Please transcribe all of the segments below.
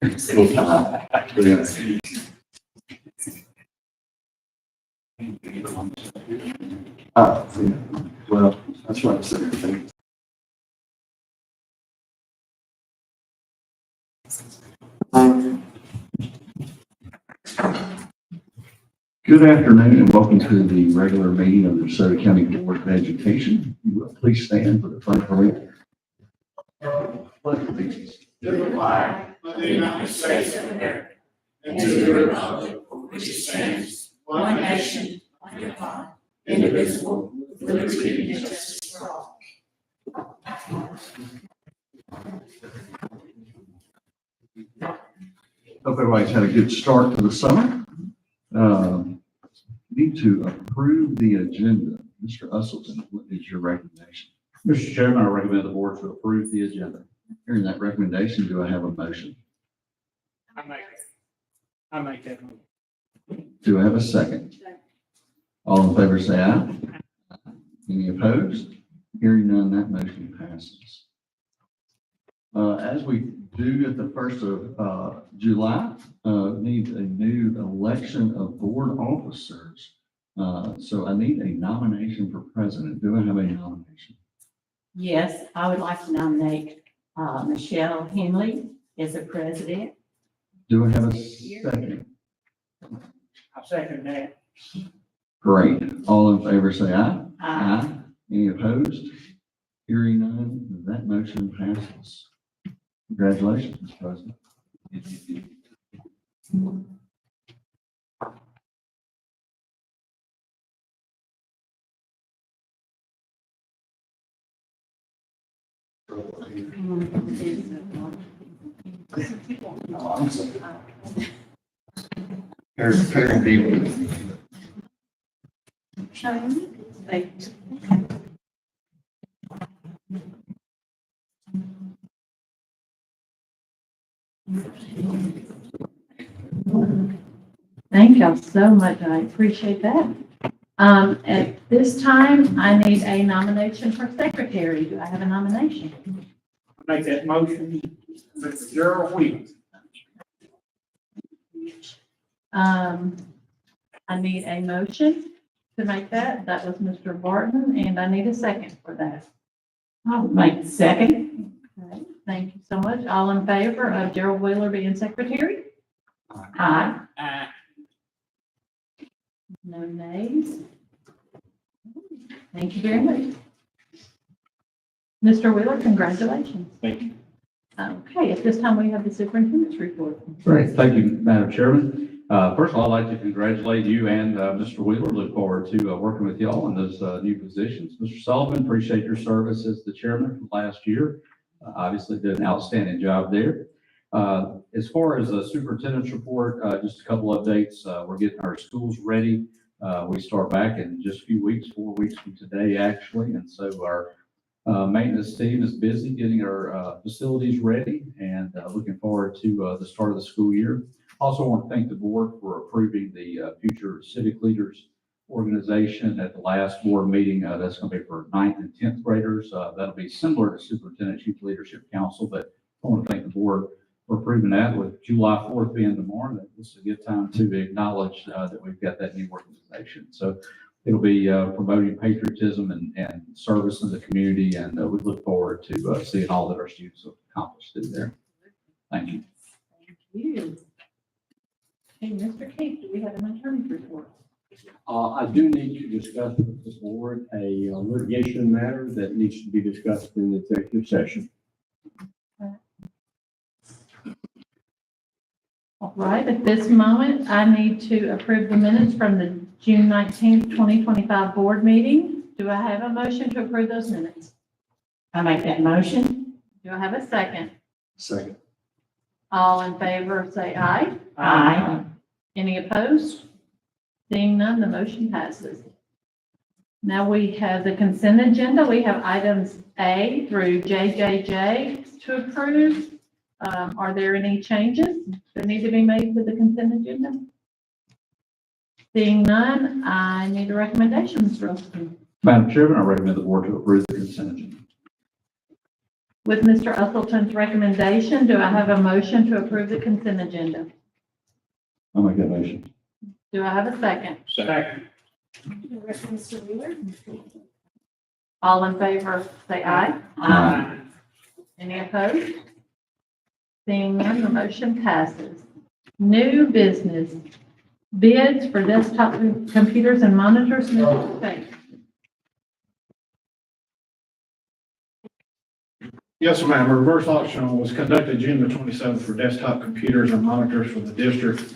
Well, that's what I said. Good afternoon and welcome to the regular meeting of the Desoto County Board of Education. Please stand for the flag parade. Pledge allegiance To the flag of the United States of America, and to the republic for which it stands, one nation, under God, indivisible, with liberty and justice for all. Hope everybody's had a good start to the summer. Need to approve the agenda. Mr. Usselton, what is your recommendation? Mr. Chairman, I recommend the board to approve the agenda. Hearing that recommendation, do I have a motion? I make that motion. Do I have a second? All in favor say aye. Any opposed? Hearing none, that motion passes. As we do at the 1st of July, need a new election of board officers. So I need a nomination for president. Do I have a nomination? Yes, I would like to nominate Michelle Henley as the president. Do I have a second? I second that. Great. All in favor say aye. Aye. Any opposed? Hearing none, that motion passes. Congratulations, Mr. President. Parent people. Thank y'all so much. I appreciate that. At this time, I need a nomination for secretary. Do I have a nomination? I make that motion. Mr. Gerald Williams. I need a motion to make that. That was Mr. Barton, and I need a second for that. I'll make the second. Okay, thank you so much. All in favor of Gerald Wheeler being secretary? Aye. No nays. Thank you very much. Mr. Wheeler, congratulations. Thank you. Okay, at this time, we have the superintendent's report. Great. Thank you, Madam Chairman. First of all, I'd like to congratulate you and Mr. Wheeler. Look forward to working with y'all in those new positions. Mr. Sullivan, appreciate your service as the chairman from last year. Obviously did an outstanding job there. As far as the superintendent's report, just a couple updates. We're getting our schools ready. We start back in just a few weeks, 4 weeks from today, actually. And so our maintenance team is busy getting our facilities ready and looking forward to the start of the school year. Also want to thank the board for approving the future civic leaders organization at the last board meeting. That's going to be for 9th and 10th graders. That'll be similar to Superintendent's Youth Leadership Council, but I want to thank the board for approving that. With July 4th being tomorrow, this is a good time to acknowledge that we've got that new organization. So it'll be promoting patriotism and service in the community, and we look forward to seeing all that our students have accomplished through there. Thank you. Thank you. Hey, Mr. Keith, do we have an attorney's report? I do need to discuss with this board a litigation matter that needs to be discussed in the executive session. All right, at this moment, I need to approve the minutes from the June 19th, 2025 board meeting. Do I have a motion to approve those minutes? I make that motion. Do I have a second? Second. All in favor, say aye. Aye. Any opposed? Seeing none, the motion passes. Now we have the consent agenda. We have items A through JJJ to approve. Are there any changes that need to be made to the consent agenda? Seeing none, I need a recommendation, Mr. Wilson. Madam Chairman, I recommend the board to approve the consent agenda. With Mr. Usleton's recommendation, do I have a motion to approve the consent agenda? I'll make that motion. Do I have a second? Second. Mr. Wheeler? All in favor, say aye. Aye. Any opposed? Seeing none, the motion passes. New business, bids for desktop computers and monitors. Mr. Spade. Yes, ma'am. A reverse auction was conducted June the 27th for desktop computers and monitors for the district.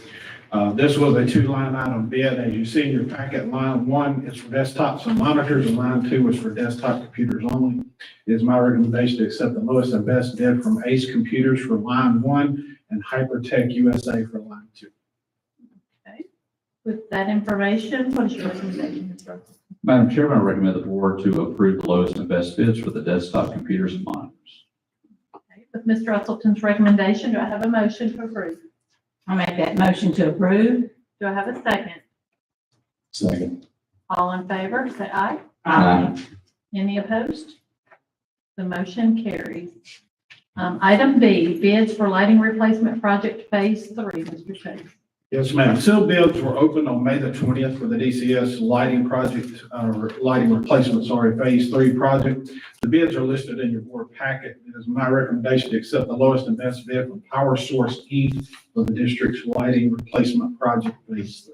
This was a two-line item bid. As you see in your packet, line 1 is for desktops and monitors, and line 2 is for desktop computers only. It is my recommendation to accept the lowest and best bid from Ace Computers for line 1 and Hypertech USA for line 2. With that information, what is your recommendation, Mr. Russell? Madam Chairman, I recommend the board to approve the lowest and best bids for the desktop computers and monitors. Okay, with Mr. Usleton's recommendation, do I have a motion to approve? I'll make that motion to approve. Do I have a second? Second. All in favor, say aye. Aye. Any opposed? The motion carries. Item B, bids for lighting replacement project phase 3, Mr. Chase. Yes, ma'am. Sealed bids were opened on May the 20th for the DCS lighting project, lighting replacement, phase 3 project. The bids are listed in your board packet. It is my recommendation to accept the lowest and best bid from Power Source E for the district's lighting replacement project phase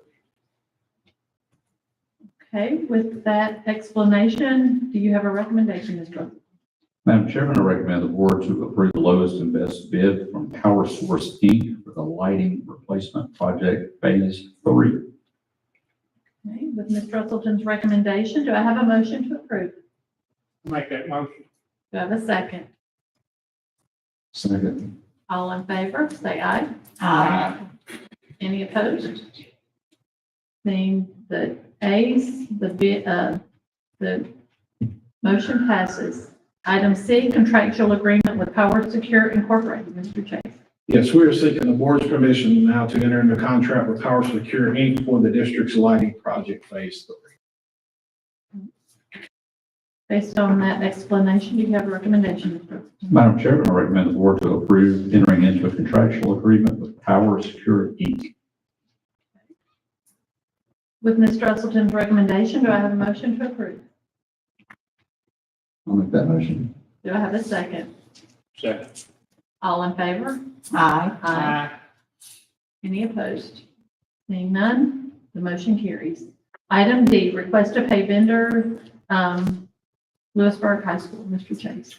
3. Okay, with that explanation, do you have a recommendation, Mr. Russell? Madam Chairman, I recommend the board to approve the lowest and best bid from Power Source Inc. for the lighting replacement project phase 3. Okay, with Mr. Usleton's recommendation, do I have a motion to approve? I'll make that motion. Do I have a second? Second. All in favor, say aye. Aye. Any opposed? Seeing the ayes, the motion passes. Item C, contractual agreement with Power Secure Incorporated. Mr. Chase. Yes, we are seeking the board's permission now to enter into contract with Power Secure Inc. for the district's lighting project phase 3. Based on that explanation, do you have a recommendation, Mr. Usleton? Madam Chairman, I recommend the board to approve entering into a contractual agreement with Power Secure Inc. With Mr. Usleton's recommendation, do I have a motion to approve? I'll make that motion. Do I have a second? Second. All in favor? Aye. Any opposed? Seeing none, the motion carries. Item D, request to pay vendor, Lewisburg High School. Mr. Chase.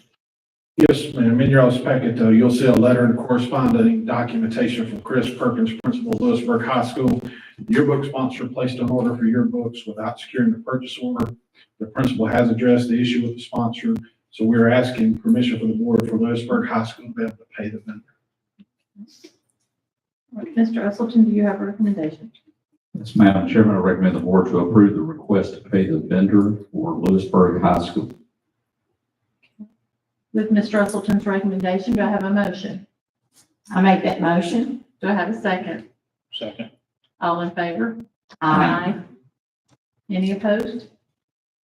Yes, ma'am. In your all's packet, you'll see a letter and corresponding documentation from Chris Perkins, principal of Lewisburg High School. Yearbook sponsor placed an order for yearbooks without securing the purchase order. The principal has addressed the issue with the sponsor, so we're asking permission from the board for Lewisburg High School to be able to pay the vendor. All right, Mr. Usleton, do you have a recommendation? Yes, Madam Chairman, I recommend the board to approve the request to pay the vendor for Lewisburg High School. With Mr. Usleton's recommendation, do I have a motion? I'll make that motion. Do I have a second? Second. All in favor? Aye. Any opposed?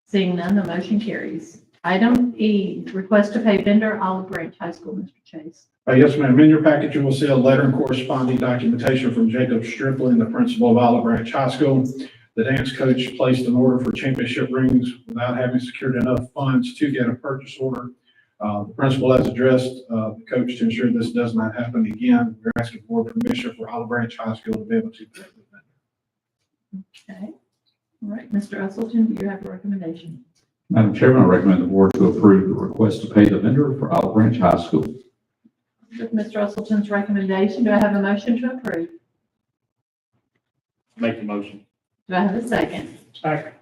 Seeing none, the motion carries. Item E, request to pay vendor Olive Branch High School. Mr. Chase. Yes, ma'am. In your package, you will see a letter and corresponding documentation from Jacob Strickland, the principal of Olive Branch High School. The dance coach placed an order for championship rings without having secured enough funds to get a purchase order. The principal has addressed the coach to ensure this does not happen again. We're asking for permission for Olive Branch High School to be able to pay the vendor. Okay. All right, Mr. Usleton, do you have a recommendation? Madam Chairman, I recommend the board to approve the request to pay the vendor for Olive Branch High School. With Mr. Usleton's recommendation, do I have a motion to approve? Make the motion. Do I have a second? Second.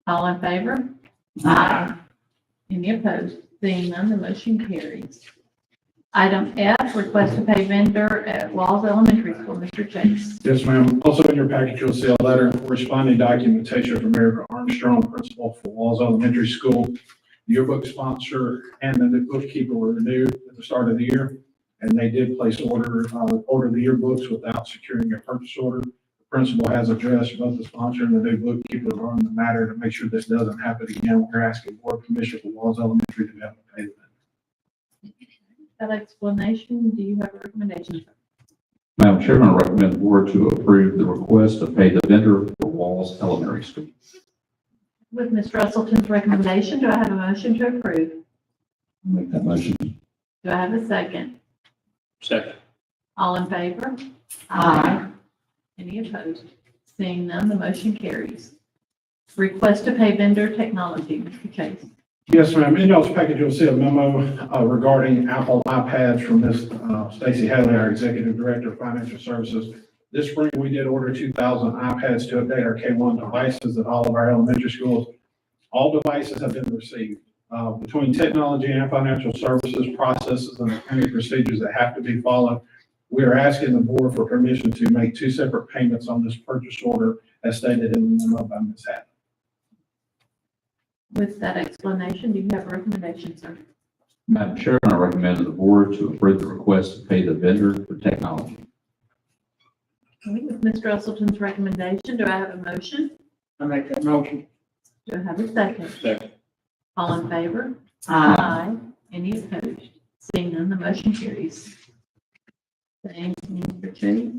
All in favor? Aye. Any opposed? Seeing none, the motion carries. Item F, request to pay vendor at Walls Elementary School. Mr. Chase. Yes, ma'am. Also in your package, you'll see a letter and corresponding documentation from Erica Armstrong, principal for Walls Elementary School. The yearbook sponsor and the bookkeeper were renewed at the start of the year, and they did place order the yearbooks without securing a purchase order. The principal has addressed both the sponsor and the new bookkeeper on the matter to make sure this doesn't happen again. We're asking board permission for Walls Elementary to be able to pay the vendor. That explanation, do you have a recommendation? Madam Chairman, I recommend the board to approve the request to pay the vendor for Walls Elementary School. With Mr. Russellson's recommendation, do I have a motion to approve? I'll make that motion. Do I have a second? Second. All in favor? Aye. Any opposed? Seeing none, the motion carries. Request to pay vendor technology, Mr. Chase. Yes, ma'am. In y'all's package, you'll see a memo regarding Apple iPads from Ms. Stacy Haley, our Executive Director of Financial Services. This spring, we did order 2,000 iPads to update our K-1 devices at all of our elementary schools. All devices have been received. Between technology and financial services, processes, and accounting procedures that have to be followed, we are asking the board for permission to make 2 separate payments on this purchase order as stated in the memo by Ms. Haley. With that explanation, do you have a recommendation, sir? Madam Chairman, I recommend the board to approve the request to pay the vendor for technology. With Mr. Russellson's recommendation, do I have a motion? I make that motion. Do I have a second? Second. All in favor? Aye. Any opposed? Seeing none, the motion carries. Thanks, Mr. Chase.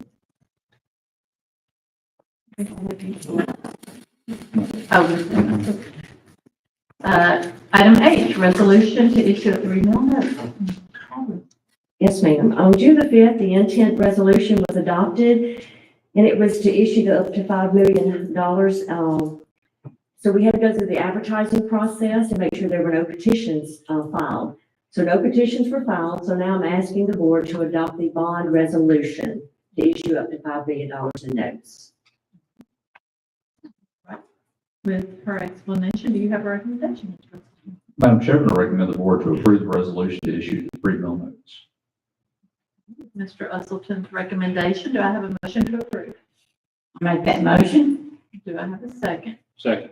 Item H, resolution to issue a 3 mil note. Yes, ma'am. On June the 5th, the intent resolution was adopted, and it was to issue up to $5 million. So we had to go through the advertising process and make sure there were no petitions filed. So no petitions were filed, so now I'm asking the board to adopt the bond resolution to issue up to $5 million in notes. With her explanation, do you have a recommendation, Mr. Russellson? Madam Chairman, I recommend the board to approve the resolution to issue the 3 mil notes. Mr. Russellson's recommendation, do I have a motion to approve? I make that motion. Do I have a second? Second.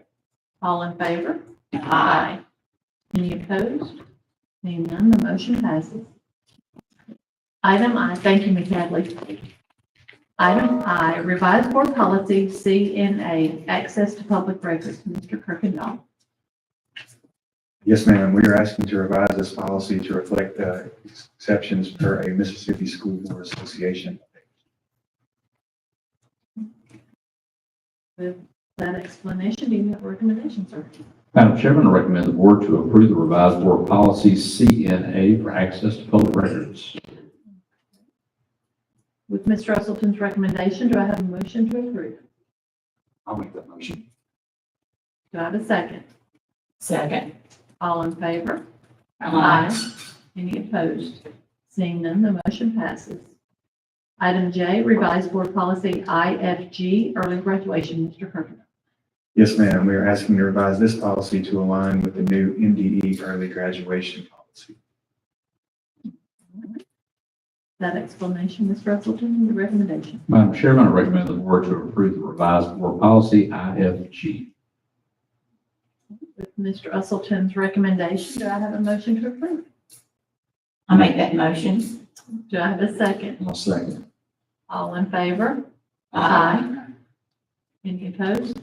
All in favor? Aye. Any opposed? Seeing none, the motion passes. Item I, thank you, Ms. Hadley. Item I, revised board policy CNA, access to public records, Mr. Kirkendall. Yes, ma'am. We are asking to revise this policy to reflect exceptions per a Mississippi School Board Association. With that explanation, do you have a recommendation, sir? Madam Chairman, I recommend the board to approve the revised board policy CNA for access to public records. With Mr. Russellson's recommendation, do I have a motion to approve? I'll make that motion. Do I have a second? Second. All in favor? Aye. Any opposed? Seeing none, the motion passes. Item J, revised board policy IFG, early graduation, Mr. Kirkendall. Yes, ma'am. We are asking to revise this policy to align with the new MDE early graduation policy. That explanation, Ms. Russellson, the recommendation. Madam Chairman, I recommend the board to approve the revised board policy IFG. With Mr. Russellson's recommendation, do I have a motion to approve? I make that motion. Do I have a second? I'll second. All in favor? Any opposed?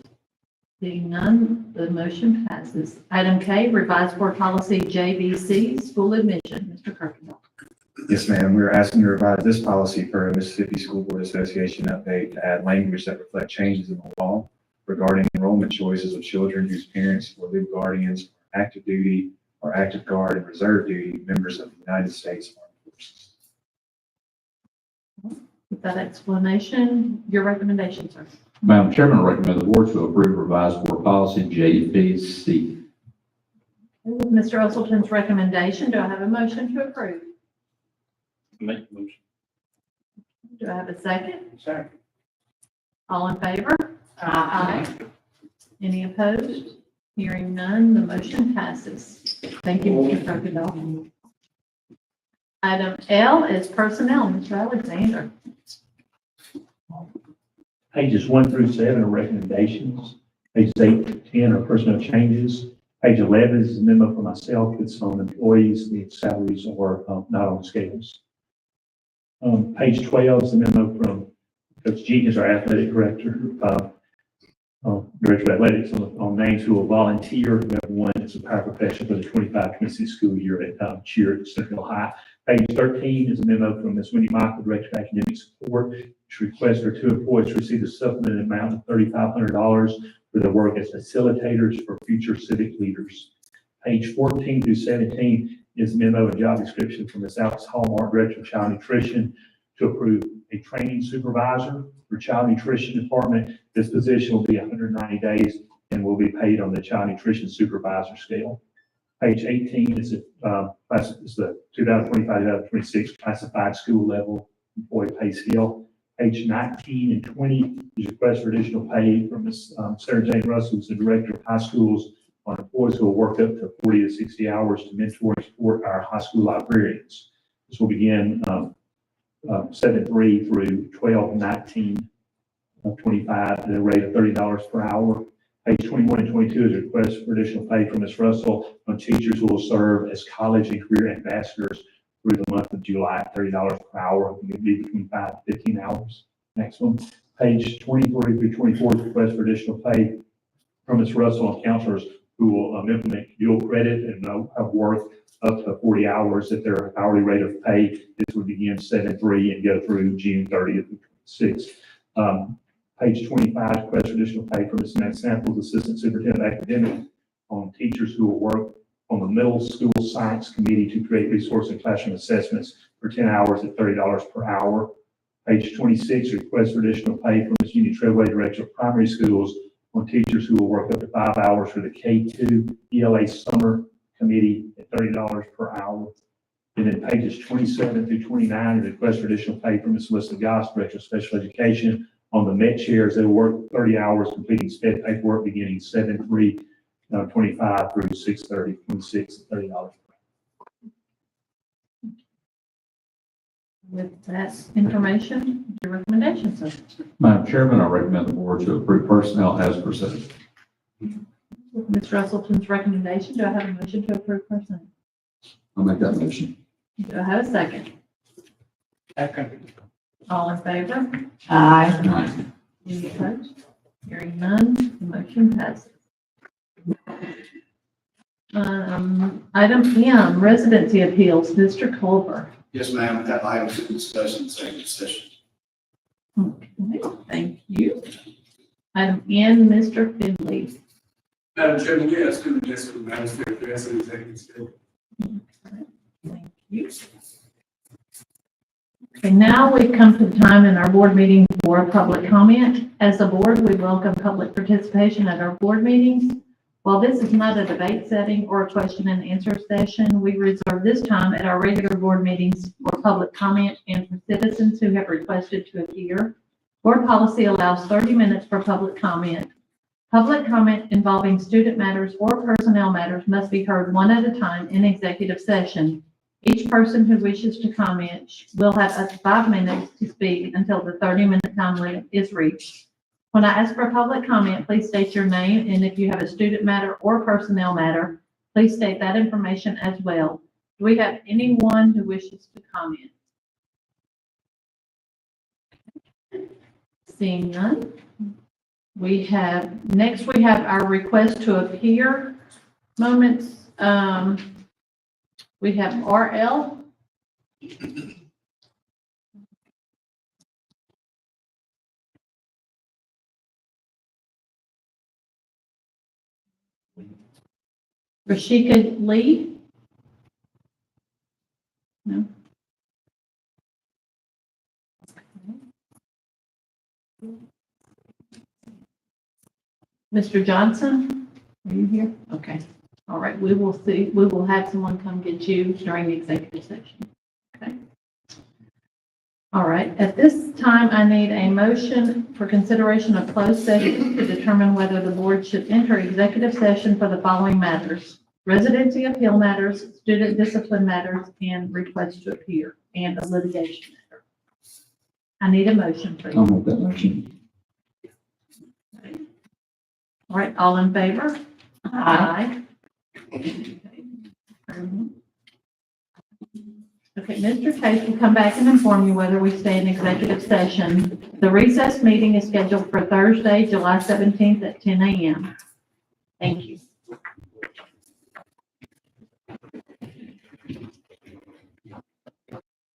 Seeing none, the motion passes. Item K, revised board policy JVC, school admission, Mr. Kirkendall. Yes, ma'am. We are asking to revise this policy per a Mississippi School Board Association update to add language that reflect changes in the law regarding enrollment choices of children whose parents were legal guardians, active duty, or active guard and reserve duty members of the United States Armed Forces. With that explanation, your recommendation, sir. Madam Chairman, I recommend the board to approve revised board policy JVC. With Mr. Russellson's recommendation, do I have a motion to approve? Make the motion. Do I have a second? Second. All in favor? Any opposed? Hearing none, the motion passes. Thank you, Mr. Kirkendall. Item L is personnel, Mr. Alexander. Pages 1 through 7 are recommendations. Pages 8 to 10 are personnel changes. Page 11 is a memo for myself. It's on employees. The salaries are not on scales. Page 12 is a memo from Coach G, is our athletic director, director of athletics on names who will volunteer. We have one that's a paraprofessional for the 25-26 school year at cheer at Central High. Page 13 is a memo from Ms. Wendy Michael, Director of Academic Support. She requests her two employees to receive a supplemental amount of $3,500 for their work as facilitators for future civic leaders. Page 14 through 17 is a memo and job description from Ms. Alex Hallmark, Director of Child Nutrition, to approve a training supervisor for Child Nutrition Department. This position will be 190 days and will be paid on the Child Nutrition Supervisor scale. Page 18 is the 2025-2026 classified school level employee pay scale. Page 19 and 20 is request for additional pay from Ms. Sarah Jane Russell, who's the Director of High Schools, on employees who will work up to 40 to 60 hours to mentor and support our high school librarians. This will begin 7/3 through 12/19/25 at a rate of $30 per hour. Page 21 and 22 is a request for additional pay from Ms. Russell on teachers who will serve as college and career ambassadors through the month of July at $30 per hour. It will be between 5 to 15 hours maximum. Page 23 through 24 is a request for additional pay from Ms. Russell on counselors who will implement dual credit and have worked up to 40 hours at their hourly rate of pay. This would begin 7/3 and go through June 30th of 26. Page 25, request for additional pay from Ms. Matt Samples, Assistant Superintendent of Academics, on teachers who will work on the Middle School Science Committee to create resource and classroom assessments for 10 hours at $30 per hour. Page 26, request for additional pay from Ms. Jeannie Treadway, Director of Primary Schools, on teachers who will work up to 5 hours for the K-2 ELA Summer Committee at $30 per hour. And then pages 27 through 29 is a request for additional pay from Ms. Melissa Goss, Director of Special Education, on the Met chairs. They will work 30 hours completing SPED paperwork beginning 7/3/25 through 6/30/26 at $30 per hour. With that information, your recommendation, sir. Madam Chairman, I recommend the board to approve personnel as presented. With Ms. Russellson's recommendation, do I have a motion to approve personnel? I'll make that motion. Do I have a second? Second. All in favor? Aye. Aye. Any opposed? Hearing none, the motion passes. Item M, residency appeals, Mr. Culver. Yes, ma'am, that item should discuss in executive session. Okay, thank you. Item N, Mr. Finley. Madam Chairman, we ask you to address the magistrate address in executive session. Thank you. Okay, now we come to the time in our board meeting for public comment. As a board, we welcome public participation at our board meetings. While this is not a debate setting or a question and answer session, we reserve this time at our regular board meetings for public comment and for citizens who have requested to appear. Board policy allows 30 minutes for public comment. Public comment involving student matters or personnel matters must be heard one at a time in executive session. Each person who wishes to comment will have up to 5 minutes to speak until the 30-minute time limit is reached. When I ask for public comment, please state your name, and if you have a student matter or personnel matter, please state that information as well. Do we have anyone who wishes to comment? Seeing none. Next we have our request to appear moments. We have RL. Rashika Lee? No. Mr. Johnson, are you here? Okay. All right, we will have someone come get you during the executive session. Okay. All right, at this time, I need a motion for consideration of closed session to determine whether the board should enter executive session for the following matters: residency appeal matters, student discipline matters, and request to appear, and a litigation matter. I need a motion, please. I'll make that motion. All right, all in favor? Aye. Okay, Mr. Case will come back and inform you whether we stay in executive session. The recess meeting is scheduled for Thursday, July 17th at 10 a.m. Thank you.